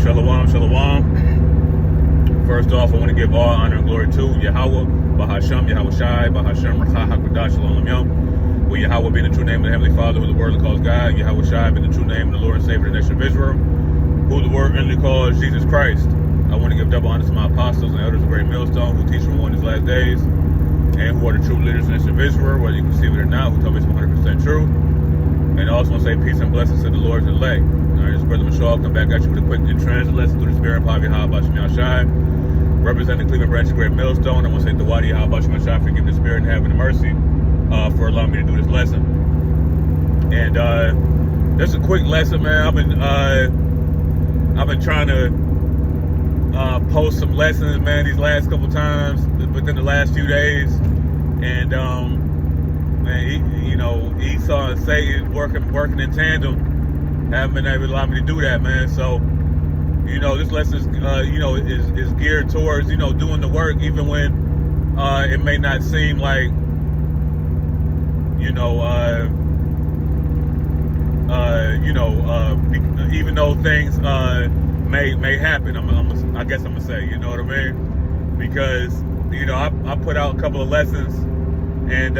Shalom, shalom. First off, I want to give all honor and glory to Yahweh, Bahasham, Yahweh Shai, Bahasham, Rakha, Hakudah, Shalom, Yom. With Yahweh being the true name of the Heavenly Father, who the Word calls God, Yahweh Shai being the true name of the Lord and Savior of the nation of Israel, who the Word inly calls Jesus Christ. I want to give double honor to my apostles and elders of Great Millstone, who teach from one in these last days, and who are the true leaders in the nation of Israel, whether you can see it or not, who tell me it's 100% true. And I also want to say peace and blessings to the Lord's elect. All right, this is Brother Mashal, come back at you with a quick and transit lesson through the spirit of Yahweh Basham Shai, representing the Cleveland branch of Great Millstone. I want to say Dawadi Yahweh Basham Shai for giving the spirit and having the mercy for allowing me to do this lesson. And this is a quick lesson, man. I've been trying to post some lessons, man, these last couple times within the last few days, and man, Esau and Satan working in tandem haven't been able to allow me to do that, man. So, this lesson is, is geared towards, doing the work, even when it may not seem like, even though things may happen. I guess I'm gonna say, you know what I mean? Because I put out a couple of lessons, and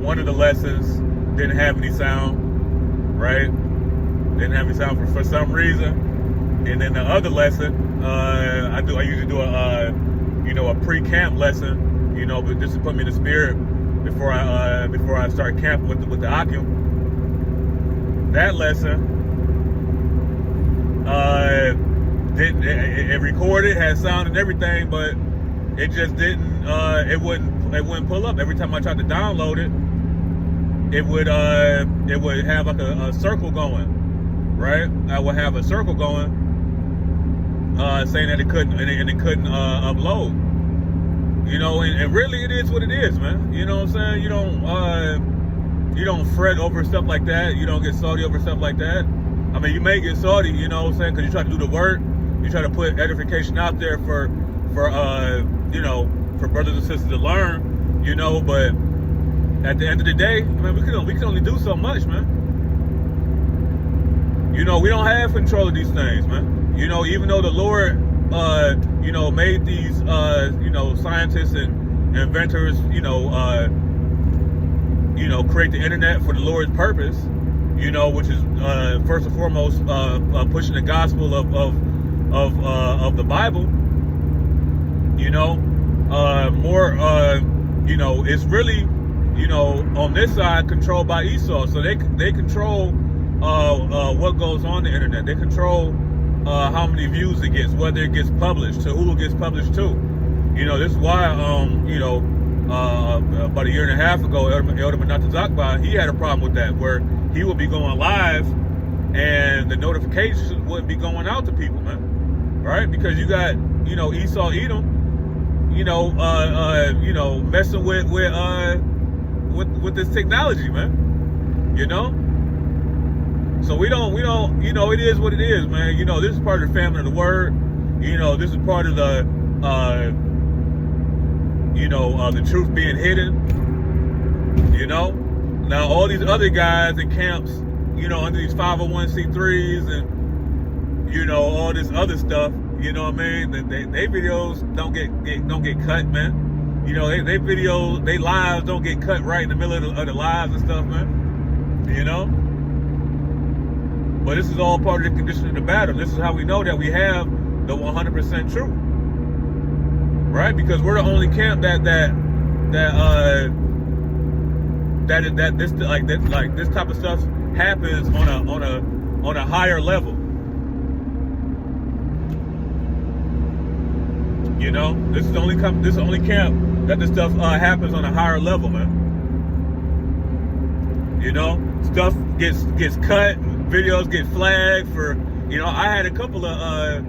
one of the lessons didn't have any sound, right? Didn't have any sound for some reason. And then the other lesson, I usually do a pre-camp lesson, but this is put me in the spirit before I start camping with the Akim. That lesson, it recorded, had sound and everything, but it just didn't. It wouldn't pull up. Every time I tried to download it, it would have like a circle going, right? I would have a circle going, saying that it couldn't upload. And really it is what it is, man. You know what I'm saying? You don't fret over stuff like that. You don't get salty over stuff like that. I mean, you may get salty, you know what I'm saying, because you try to do the work. You try to put edification out there for brothers and sisters to learn, but at the end of the day, man, we can only do so much, man. We don't have control of these things, man. Even though the Lord, made these, scientists and inventors, create the internet for the Lord's purpose, which is first and foremost pushing the gospel of the Bible. It's really, on this side controlled by Esau, so they control what goes on the internet. They control how many views it gets, whether it gets published, to who it gets published to. This is why about a year and a half ago, Elder Menata Zakba, he had a problem with that, where he would be going live and the notifications wouldn't be going out to people, man. Right? Because you got, Esau Edom, messing with this technology, man. So we don't, it is what it is, man. This is part of the family of the Word. This is part of the truth being hidden. Now all these other guys in camps, under these 501c3s and all this other stuff, they videos don't get cut, man. They videos, they lives don't get cut right in the middle of the lives and stuff, man. But this is all part of the condition of the battle. This is how we know that we have the 100% truth, right? Because we're the only camp that this type of stuff happens on a higher level. This is the only camp that this stuff happens on a higher level, man. Stuff gets cut, videos get flagged for. I had a couple of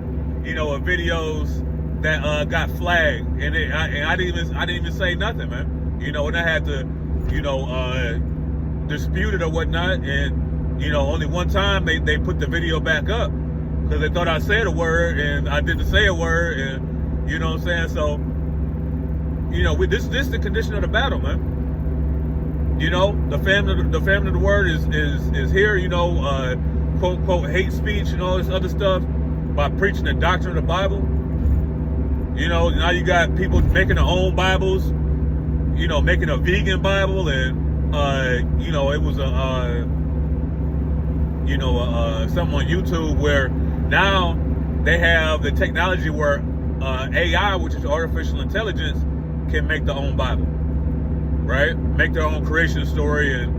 videos that got flagged, and I didn't even say nothing, man. And I had to dispute it or whatnot, and only one time they put the video back up because they thought I said a word and I didn't say a word, and you know what I'm saying. So this is the condition of the battle, man. The family of the Word is here. Quote unquote hate speech and all this other stuff by preaching the doctrine of the Bible. You know, now you got people making their own Bibles, you know, making a vegan Bible, and you know, it was something on YouTube where now they have the technology where AI, which is artificial intelligence, can make their own Bible, right? Make their own creation story and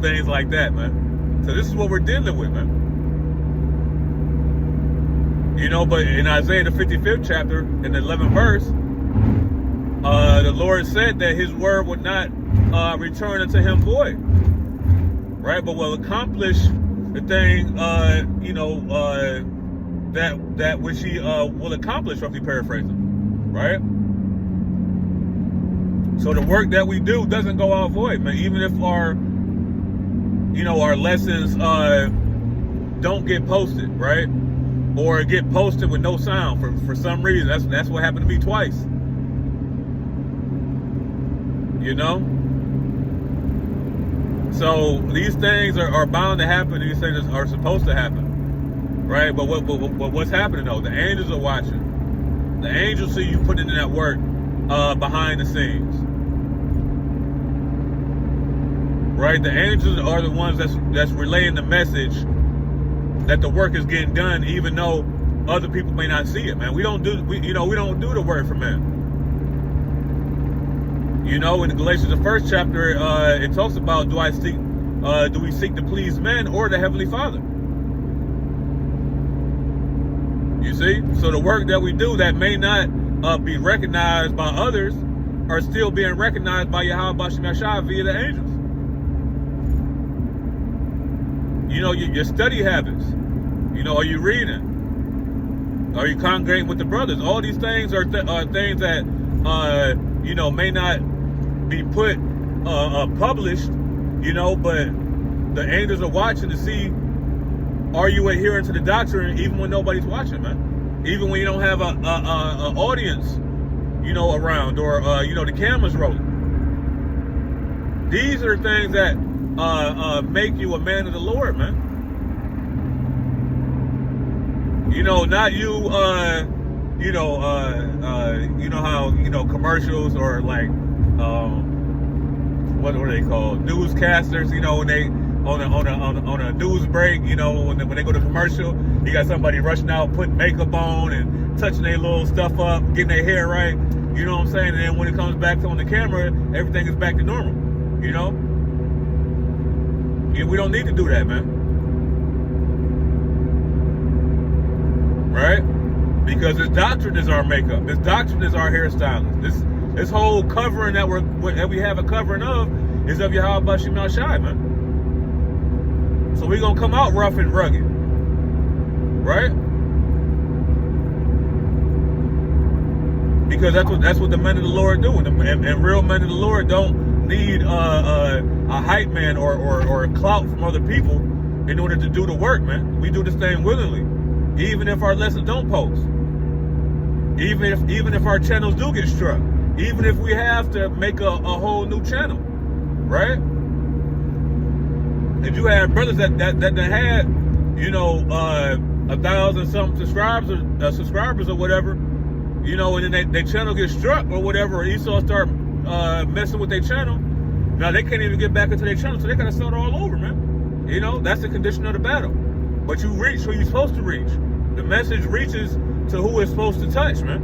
things like that, man. So this is what we're dealing with, man. You know, but in Isaiah the 55th chapter, in the 11th verse, the Lord said that his word would not return unto him void, right? But will accomplish the thing, that which he will accomplish, roughly paraphrasing, right? So the work that we do doesn't go out void, man. Even if our lessons don't get posted, right? Or get posted with no sound for some reason. That's what happened to me twice. You know? So these things are bound to happen. These things are supposed to happen, right? But what's happening though? The angels are watching. The angels see you putting in that work behind the scenes, right? The angels are the ones that's relaying the message that the work is getting done, even though other people may not see it, man. We don't do the work for men. You know, in Galatians, the 1st chapter, it talks about do we seek to please men or the Heavenly Father? You see? So the work that we do that may not be recognized by others are still being recognized by Yahweh Bashim Yashai via the angels. You know, your study habits. You know, are you reading? Are you congregating with the brothers? All these things are things that, may not be put, published, you know, but the angels are watching to see, are you adhering to the doctrine even when nobody's watching, man? Even when you don't have a audience, you know, around, or, the camera's rolling. These are things that make you a man of the Lord, man. You know, not you, how, commercials or like, what are they called? Newscasters, you know, when they, on a news break, you know, when they go to commercial, you got somebody rushing out, putting makeup on and touching their little stuff up, getting their hair right, you know what I'm saying? And then when it comes back on the camera, everything is back to normal, you know? Yeah, we don't need to do that, man. Right? Because this doctrine is our makeup. This doctrine is our hairstylist. This whole covering that we have a covering of is of Yahweh Bashim Yashai, man. So we're gonna come out rough and rugged. Right? Because that's what the men of the Lord do. And real men of the Lord don't need a hype man or a clout from other people in order to do the work, man. We do this thing willingly, even if our lessons don't post, even if our channels do get struck, even if we have to make a whole new channel, right? If you had brothers that had, 1,000 something subscribers or whatever, you know, and then their channel gets struck or whatever, or Esau start messing with their channel, now they can't even get back into their channel, so they gotta start all over, man. You know, that's the condition of the battle. But you reach who you're supposed to reach. The message reaches to who it's supposed to touch, man.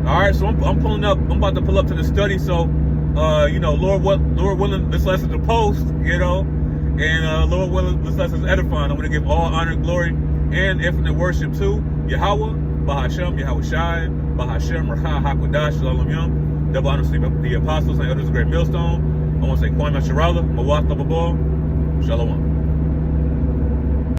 All right, so I'm pulling up. I'm about to pull up to the study. So, Lord willing, this lesson's a post, you know, and Lord willing, this lesson's edifying. I'm going to give all honor, glory, and infinite worship to Yahweh, Bahashem, Yahweh Shai, Bahashem, Racha, Hakwadash, Shalom Yom. Double honor to the apostles and others, a great millstone. I want to say Kwame Shirala, Mawat Tababal, Shalom.